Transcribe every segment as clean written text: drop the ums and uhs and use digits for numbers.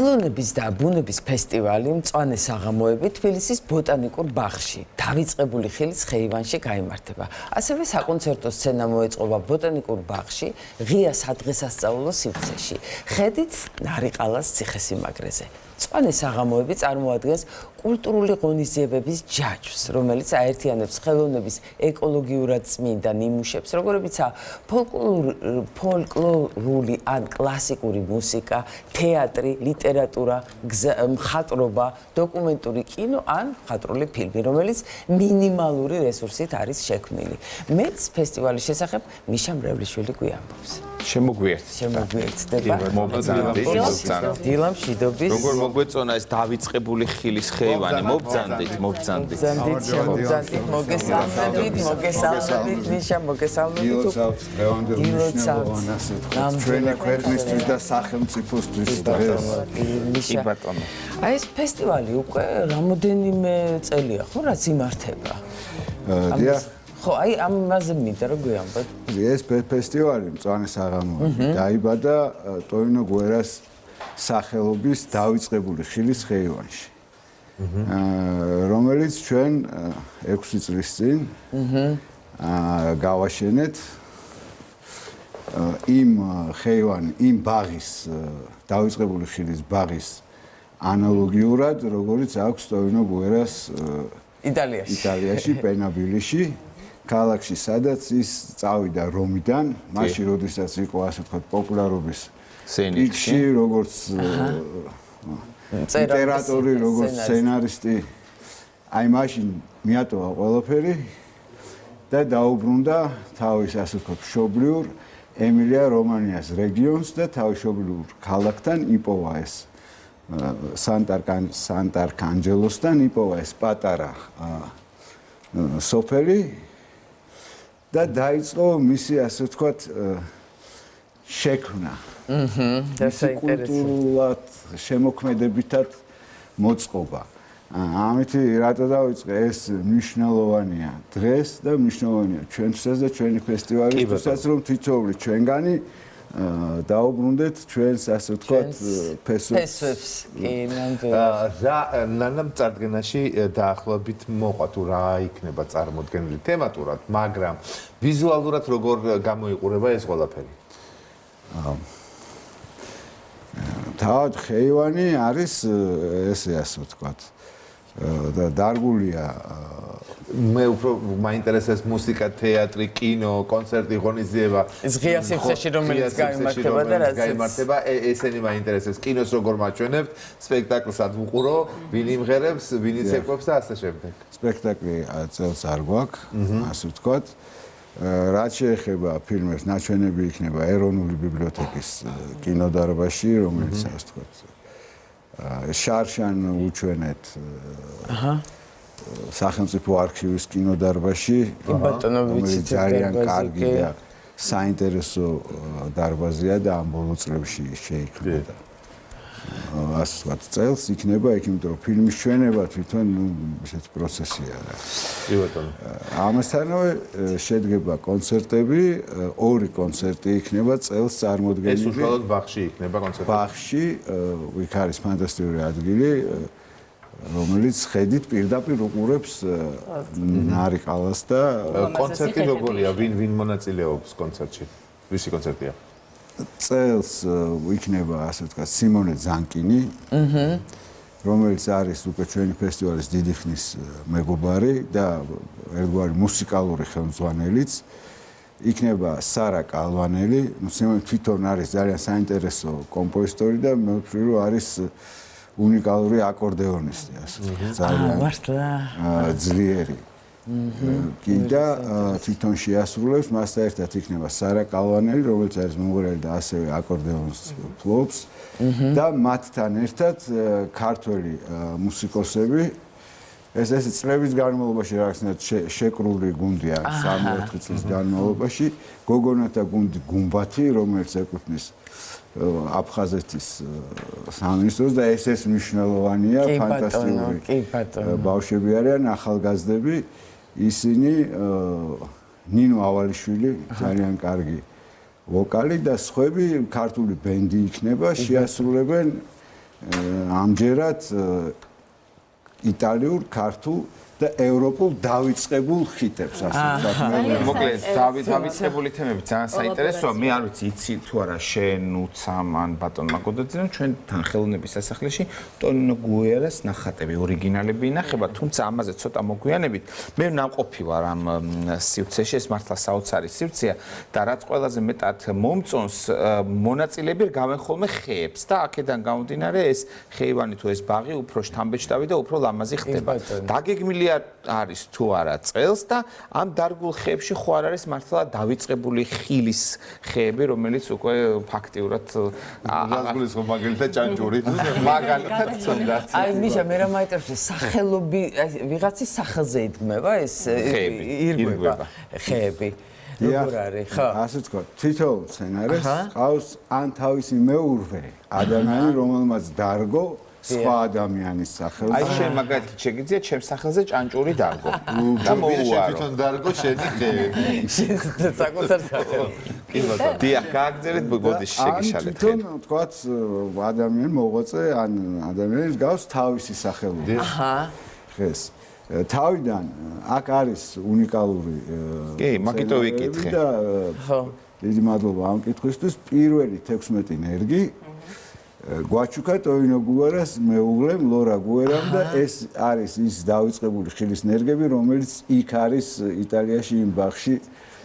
ხელოვნების და ბუნების ფესტივალი მწვანე საღამოები თბილისის ბოტანიკურ ბაღში დავიწყებული ხილის ხეივანში გაიმართება. ასევე საკონცერტო სცენა მოეწყობა ბოტანიკურ ბაღში ღია სადღესასწაულო სივრცეში. ხედით ნარიყალას ციხესიმაგრეზე. მწვანე საღამოები წარმოადგენს კულტურული ღონისძიებების ჯაჭვს, რომელიც აერთიანებს ხელოვნების ეკოლოგიურად წმინდა ნიმუშებს, როგორებიცაა ფოლკლორული ან კლასიკური მუსიკა, თეატრი, ლიტერატურა, მხატვრობა, დოკუმენტური კინო ან მხატვრული ფილმი, რომელიც მინიმალური რესურსით არის შექმნილი. მეც ფესტივალის შესახებ მიშა მრევლიშვილი გვიამბობს. შემოგვიერთდება. დილამ მშვიდობის. როგორ მოგვეწონა ეს დავიწყებული ხილის ხეივანი? მოგზანდით. მოგესალმებით, მიშა, მოგესალმებით. ჩვენი ქვეყნისთვის და სახელმწიფოსთვის დღეს. მიშა, აი ეს ფესტივალი უკვე რამოდენიმე წელია, ხო, რაც იმართება? დიახ. ხო, აი ამაზე მინდა რომ გვიამბოთ. ეს ფესტივალი მწვანე საღამოები დაიბადა ტოინო გუერას სახელობის დავიწყებული ხილის ხეივანში. რომელიც ჩვენ 6 წლის წინ გავაშენეთ იმ ბაღის დავიწყებული ხილის ბაღის ანალოგიურად, როგორც აქვს ტოინო გუერას იტალიაში, პენაბილიში, ქალაქში, სადაც ის წავიდა რომიდან, მაშინ როდესაც იყო ასე ვთქვათ პოპულარობის პიკში, როგორც ლიტერატორი, როგორც სცენარისტი, აი მაშინ მიატოვა ყველაფერი და დაუბრუნდა თავის ასე ვთქვათ მშობლიურ ემილია რომანიას რეგიონს და თავშობლიურ ქალაქთან იპოვა ეს სანტარკანჯელოსთან იპოვა ეს პატარა სოფელი და დაიწყო მისი ასე ვთქვათ შექმნა. კულტურულად შემოქმედებითად მოწყობა. ამით რატო დავიწყე ეს მნიშვნელოვანია დღეს და მნიშვნელოვანია ჩვენთვისაც და ჩვენი ფესტივალისთვისაც, რომ თითოეული ჩვენგანი დაუბრუნდეთ ჩვენს ასე ვთქვათ ფესვებს. კი, ნამდვილად. ნანამ წარდგენაში დაახლოებით მოყვა თუ რა იქნება წარმოდგენილი თემატურად, მაგრამ ვიზუალურად როგორ გამოიყურება ეს ყველაფერი? თავად ხეივანი არის ესე ასე ვთქვათ და დარგულია. მე უფრო მაინტერესებს მუსიკა, თეატრი, კინო, კონცერტი, ღონისძიება. ეს ღია სივრცეში რომელიც გაიმართება და რაც გაიმართება, ესენი მაინტერესებს. კინოს როგორ მაჩვენებთ, სპექტაკლს ad ვუყურო, ვინ იმღერებს, ვინ იცეკვებს და ასე შემდეგ. სპექტაკლი წელს არ გვაქვს, ასე ვთქვათ. რაც შეეხება ფილმებს, ნაჩვენები იქნება ეროვნული ბიბლიოთეკის კინოდარბაზში, რომელიც ასე ვთქვათ შარშან უჩვენეთ სახელმწიფო არქივის კინოდარბაზში, რომელიც ძალიან კარგი და საინტერესო დარბაზია და ამ ბოლო წლებში შეიქმნა. ასე ვთქვათ, წელს იქნება იქ, იმიტომ რომ ფილმის ჩვენება თვითონ ესეთი პროცესია რა. კი ბატონო. ამასთანავე შედგება კონცერტები, 2 კონცერტი იქნება წელს წარმოდგენილი. ეს უშუალოდ ბაღში იქნება კონცერტი. ბაღში, იქ არის ფანტასტიკური ადგილი, რომელიც ხედით პირდაპირ უყურებს ნარიყალას და კონცერტი როგორია? ვინ მონაწილეობს კონცერტში? ვისი კონცერტია? წელს იქნება ასე ვთქვათ სიმონე ზანკინი, რომელიც არის უკვე ჩვენი ფესტივალის დიდი ხნის მეგობარი და ერთგვარი მუსიკალური ხელმძღვანელიც. იქნება სარა კალვანელი, სიმონე თვითონ არის ძალიან საინტერესო კომპოზიტორი და მე ვფიქრი რომ არის უნიკალური აკორდეონისტი, ასე ძალიან ძლიერი. კი და თვითონ შეასრულებს, მასთან ერთად იქნება სარა კალვანელი, რომელიც არის მომღერალი და ასევე აკორდეონს ფლობს და მათთან ერთად ქართველი მუსიკოსები. ეს წლების განმავლობაში რაღაცნაირად შეკრული გუნდი არის 3-4 წლის განმავლობაში, გოგონათა გუნდი გუმბათი, რომელიც ეკუთვნის აფხაზეთის სამინისტროს და ეს მნიშვნელოვანია, ფანტასტიკური ბავშვები არიან, ახალგაზრდები. ისინი ნინო ავალიშვილი, ძალიან კარგი ვოკალი და სხვები ქართული ბენდი იქნება, შეასრულებენ ამჯერად იტალიურ, ქართულ და ევროპულ დავიწყებულ ხიტებს ასე ვთქვათ. მოკლედ დავიწყებული თემები ძალიან საინტერესოა. მე არ ვიცი იცი თუ არა შენ უცამ ან ბატონმა გოდაძემ ჩვენთან ხელოვნების სასახლეში ტონინო გუერას ნახატები ორიგინალები ინახება, თუმცა ამაზე ცოტა მოგვიანებით. მე ნამყოფი ვარ ამ სივრცეში, ეს მართლა საოცარი სივრცეა და რაც ყველაზე მეტად მომწონს, მონაწილეები რგავენ ხოლმე ხეებს და აქედან გამომდინარე ეს ხეივანი თუ ეს ბაღი უფრო შთამბეჭდავი და უფრო ლამაზი ხდება. დაგეგმილი არის თუ არა წელს და ამ დარგულ ხეებში ხო არ არის მართლა დავიწყებული ხილის ხეები, რომელიც უკვე ფაქტიურად გასგულის ხო მაგალითად ჭანჭური მაგალითად წონდა. აი მიშა მე რა მაინტერესებს სახელობი ვიღაცის სახელზე იდგმება ეს ირგვება ხეები. როგორ არის ხო? ასე ვთქვათ, თითოეულ სცენარეს ყავს ან თავისი მეურვე ადამიანი, რომელმაც დარგო სხვა ადამიანის სახელზე. აი შენ მაგალითად შეგიძლია ჩემს სახელზე ჭანჭური დარგო. და მოუვარო. თვითონ დარგო შენი ხეები. შენ საკუთარ სახელზე. კი ბატონო. დიახ, გააგზავნეთ ბოდის შეგიშალეთ. თვითონ ვთქვათ, ადამიანი მოღვაწე ან ადამიანის გავს თავისი სახელები. აჰა. ხეს. თავიდან აქ არის უნიკალური კი, მაგითო ვიკითხე. ხო. დიდი მადლობა ამ კითხვისთვის. პირველი 16 ნერგი გვაჩუკა ტოინო გუერას მეუღლემ ლორა გუერამ და ეს არის ის დავიწყებული ხილის ნერგები, რომელიც იქ არის იტალიაში იმ ბაღში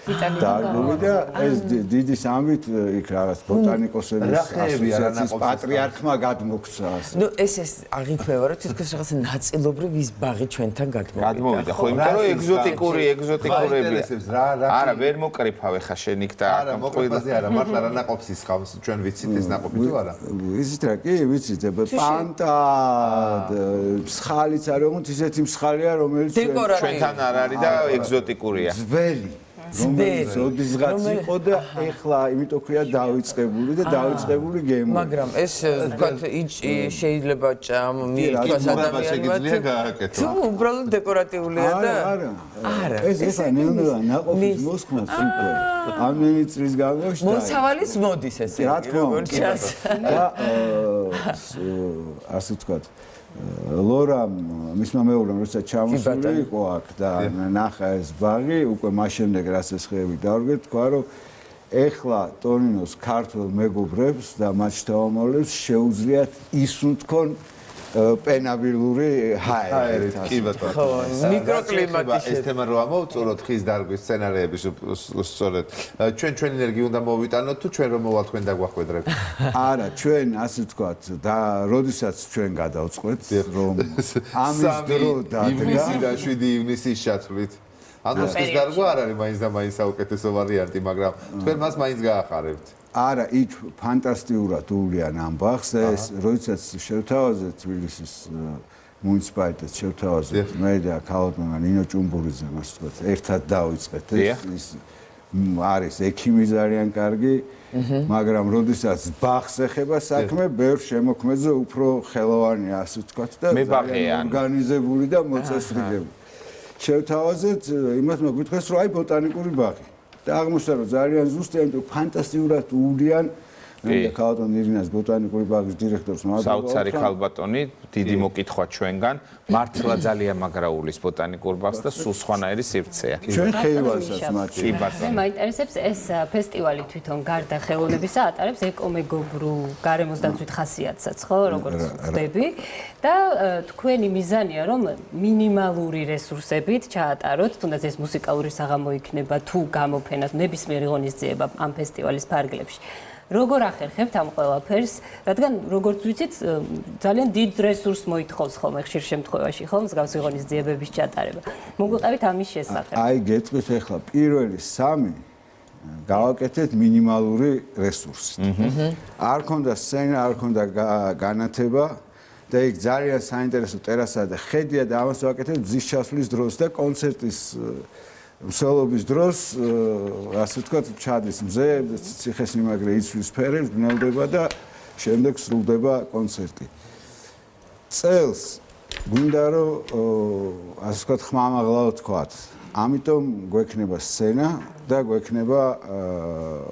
დარგული და ეს დიდი სამით იქ რაღაც ბოტანიკოსების ასოციაციის პატრიარქმა გადმოგვცა ასე. ნუ ეს აღიქმება რომ თითქოს რაღაცა ნაწილობრივ ის ბაღი ჩვენთან გადმოვიდა. ხო, იმიტომ რომ ეგზოტიკურები. არა, ვერ მოკრიფავ ხა შენ იქ და არა, მოკრიფაზე არა, მართლა რა ნაყოფს ისხავს, ჩვენ ვიცით ეს ნაყოფი თუ არა? იცით რა, კი, ვიცით, პანტა, მსხალიც არის, ოღონდ ისეთი მსხალია, რომელიც ჩვენთან არ არის და ეგზოტიკურია. ძველი რომელიც ოდესღაც იყო და ეხლა იმიტომ ქვია დავიწყებული და დავიწყებული გემო. მაგრამ ეს თქვათ შეიძლება მიირთვას ადამიანმა თუ უბრალოდ დეკორატიულია და არა ეს ეხლა ნელ-ნელა ნაყოფის მოსხმას უკვე ამენი წლის განმავლობაში მოსავალის მოდის ესე რა თქმა უნდა და ასე ვთქვათ ლორამ მისმა მეუღლემ როცა ჩამოსული იყო აქ და ნახა ეს ბაღი უკვე მას შემდეგ რაც ეს ხეები დავრგეთ თქვა რომ ეხლა ტონინოს ქართულ მეგობრებს და მათ შთამომავლებს შეუძლიათ ისუნთქონ პენაბილური ჰაერით. კი ბატონო. ხო, მიკროკლიმატი ეს თემა რო ამოვწუროთ ხის დარგვის სცენარების სწორედ ჩვენ ენერგია უნდა მოვიტანოთ თუ ჩვენ რომ მოვალ თქვენ დაგვახვედრებთ? არა, ჩვენ ასე ვთქვათ და როდესაც ჩვენ გადავწყვეტ რომ ამის დრო დადგა ივნისიდან 7 ივნისის ჩათვლით. ანუ ხის დარგვა არ არის მაინც და მაინც საუკეთესო ვარიანტი, მაგრამ თქვენ მას მაინც გაახარებთ. არა, იქ ფანტასტიკურად უვლიან ამ ბაღს და ეს როდესაც შევთავაზეთ თბილისის მუნიციპალიტეტს შევთავაზეთ მე და ქალბატონმა ნინო ჭუმბურიძემ ასე ვთქვათ, ერთად დავიწყეთ ეს არის ექიმი ძალიან კარგი, მაგრამ როდესაც ბაღს ეხება საქმე, ბევრ შემოქმედზე უფრო ხელოვანია ასე ვთქვათ და ორგანიზებული და მოწესრიგებული. შევთავაზეთ, იმას მოგვითხრეს რომ აი ბოტანიკური ბაღი და აღმოჩნდა რომ ძალიან ზუსტია, იმიტომ ფანტასტიკურად უვლიან და ქალბატონ ირინას ბოტანიკური ბაღის დირექტორს მადლობა. საოცარი ქალბატონი, დიდი მოკითხვა ჩვენგან. მართლა ძალიან მაგრაულის ბოტანიკურ ბაღს და სულ სხვანაირი სივრცეა. ჩვენ ხეივანსაც მათი. კი ბატონო. მე მაინტერესებს ეს ფესტივალი თვითონ გარდა ხელოვნებისა ატარებს ეკომეგობრულ გარემოსდაცვით ხასიათსაც, ხო, როგორც ხვდები და თქვენი მიზანია რომ მინიმალური რესურსებით ჩაატაროთ, თუნდაც ეს მუსიკალური საღამო იქნება თუ გამოფენად ნებისმიერი ღონისძიება ამ ფესტივალის ფარგლებში. როგორ ახერხებთ ამ ყველაფერს, რადგან როგორც ვიცით, ძალიან დიდ რესურსს მოითხოვს ხოლმე ხშირ შემთხვევაში, ხო, მსგავსი ღონისძიებების ჩატარება. მოგვიყევით ამის შესახებ. აი, გეტყვით ახლა პირველი 3 გავაკეთეთ მინიმალური რესურსით. არ ქონდა სცენა, არ ქონდა განათება და იქ ძალიან საინტერესო ტერასა და ხედია და ამას ვაკეთებ გზის ჩასვლის დროს და კონცერტის მსვლელობის დროს, ასე ვთქვათ, ჩადის მზე, ციხესიმაგრე იცვლის ფერებს, ბნელდება და შემდეგ სრულდება კონცერტი. წელს გვინდა რომ ასე ვთქვათ, ხმამაღლა ვთქვათ. ამიტომ გვექნება სცენა და გვექნება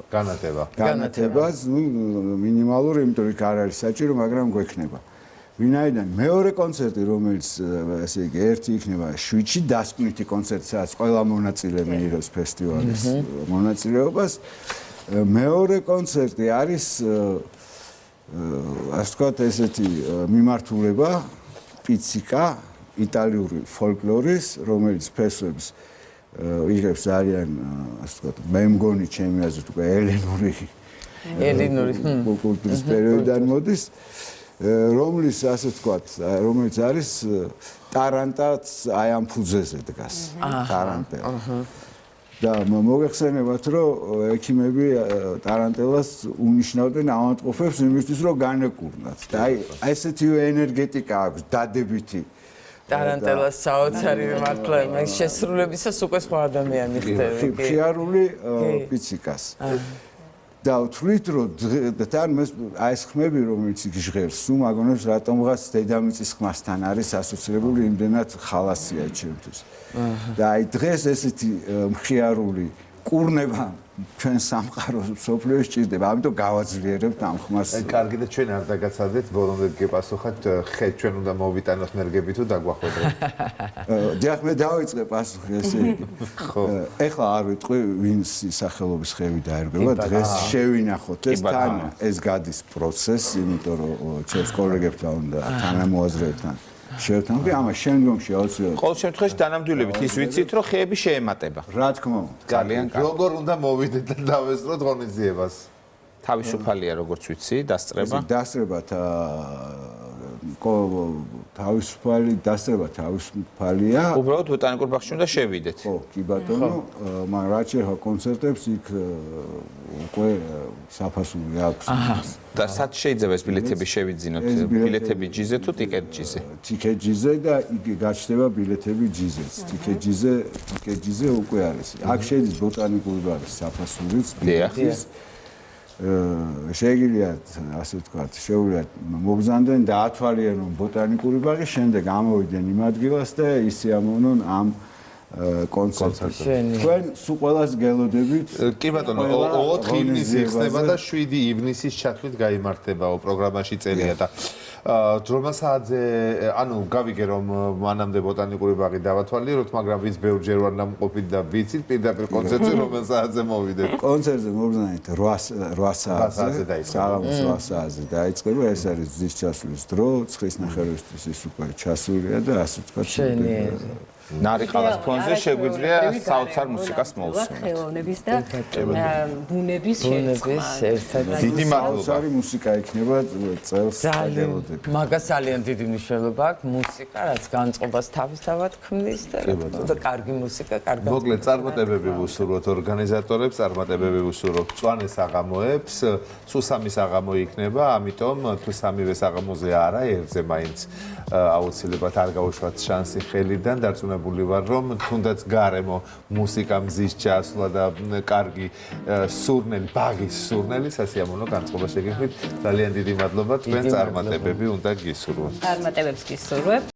განათება. განათება მინიმალური, იმიტომ რომ იქ არ არის საჭირო, მაგრამ გვექნება. ვინაიდან მეორე კონცერტი, რომელიც ესე იგი ერთი იქნება 7-ში დასკვნითი კონცერტი, სადაც ყველა მონაწილე მიიღებს ფესტივალის მონაწილეობას. მეორე კონცერტი არის ასე ვთქვათ, ესეთი მიმართულება, პიციკა, იტალიური ფოლკლორის, რომელიც ფესვებს იღებს ძალიან, ასე ვთქვათ, მე მგონი ჩემი აზრით უკვე ელენური კულტურის პერიოდიდან მოდის, რომლის ასე ვთქვათ, რომელიც არის ტარანტაც აი ამ ფუძეზე დგას, ტარანტელა. და მოგეხსენებათ, რომ ექიმები ტარანტელას უნიშნავდნენ ავადმყოფებს იმისთვის, რომ განეკურნათ. და აი ესეთივე ენერგეტიკა აქვს, დადებითი. ტარანტელას საოცარი მართლა, მაგ შესრულებისას უკვე სხვა ადამიანი ხდება. ხიარული პიციკას. და ვთვლით, რომ თან აი ეს ხმები, რომელიც იქ ჟღერს, სულ მაგონებს რატომღაც დედამიწის ხმასთან არის ასოცირებული, იმდენად ხალასია ჩემთვის. და აი დღეს ესეთი მხიარული კურნება ჩვენ სამყაროს მსოფლიოს ჭირდება, ამიტომ გავაძლიერებთ ამ ხმას. კარგი და ჩვენ არ დაგაცადეთ, ბოლომდე გეპასუხოთ, ხე ჩვენ უნდა მოვიტანოთ ნერგები თუ დაგვახვედროთ. დიახ, მე დავიწყე პასუხი ესე იგი. ხო. ეხლა არ ვიტყვი ვინც სახელობის ხევი დაერგება, დღეს შევინახოთ ეს თან ეს გადის პროცესი, იმიტომ რომ ჩემს კოლეგებთან და თანამოაზრეებთან შევთანხმდი, ამას შემდგომში აუცილებლად. ყოველ შემთხვევაში დანამდვილებით ის ვიცით, რომ ხეები შეემატება. რა თქმა უნდა. ძალიან კარგი. როგორ უნდა მოვიდეთ და დავესწროთ ღონისძიებას? თავისუფალია, როგორც ვიცი, დასწრება. დასწრება თავისუფალია. უბრალოდ ბოტანიკურ ბაღში უნდა შევიდეთ. ხო, კი ბატონო, მაგრამ რაც შეეხება კონცერტებს, იქ უკვე საფასური აქვს. და სად შეიძლება ეს ბილეთები შევიძინოთ? ბილეთები ჯიზე თუ ტიკეტ ჯიზე? ტიკეტ ჯიზე და იგი გაჩნდება ბილეთები ჯიზეც. ტიკეტ ჯიზე უკვე არის. აქ შედის ბოტანიკური ბაღის საფასურიც, ბილეთის. შეგიძლიათ, ასე ვთქვათ, შეუძლიათ მოგზავნდნენ და ათვალიერონ ბოტანიკური ბაღი, შემდეგ ამოვიდნენ იმ ადგილას და ისიამოვნონ ამ კონცერტს. თქვენ სულ ყველას გელოდებით. კი ბატონო, 4 ივნისი ხდება და 7 ივნისის ჩათვლით გაიმართება პროგრამაში წერია და დრომა საათზე, ანუ გავიგე რომ მანამდე ბოტანიკური ბაღი დავათვალიეროთ, მაგრამ ვინც ბევრჯერ ვარ დამყოფით და ვიცით პირდაპირ კონცერტზე რომელ საათზე მოვიდეთ. კონცერტზე მოგზავნით 8 საათზე დაიწყება. საღამოს 8 საათზე დაიწყება, ეს არის ძის ჩასვლის დრო, 9:30-ისთვის ის უკვე ჩასულია და ასე ვთქვათ. ნარიყალას ფონზე შეგვიძლია საოცარ მუსიკას მოусმინოთ. ხელოვნების და ბუნების ერთად. დიდი მადლობა. საოცარი მუსიკა იქნება წელს დაგელოდებით. მაგას ძალიან დიდი მნიშვნელობა აქვს მუსიკა, რაც განწყობას თავისთავად ქმნის და კარგი მუსიკა, კარგი. მოკლედ წარმატებები ვუსურვოთ ორგანიზატორებს, წარმატებები ვუსურვოთ მწვანე საღამოებს, სულ 3 საღამო იქნება, ამიტომ თუ 3-ვე საღამოზე არა, ერთზე მაინც აუცილებლად არ გაუშვათ შანსი ხელიდან, დარწმუნებული ვარ, რომ თუნდაც გარემო მუსიკა მზის ჩასვლა და კარგი სურნელი, ბაღის სურნელი სასიამოვნო განწყობა შეგექმნით. ძალიან დიდი მადლობა, თქვენ წარმატებები უნდა გისურვოთ. წარმატებებს გისურვებ.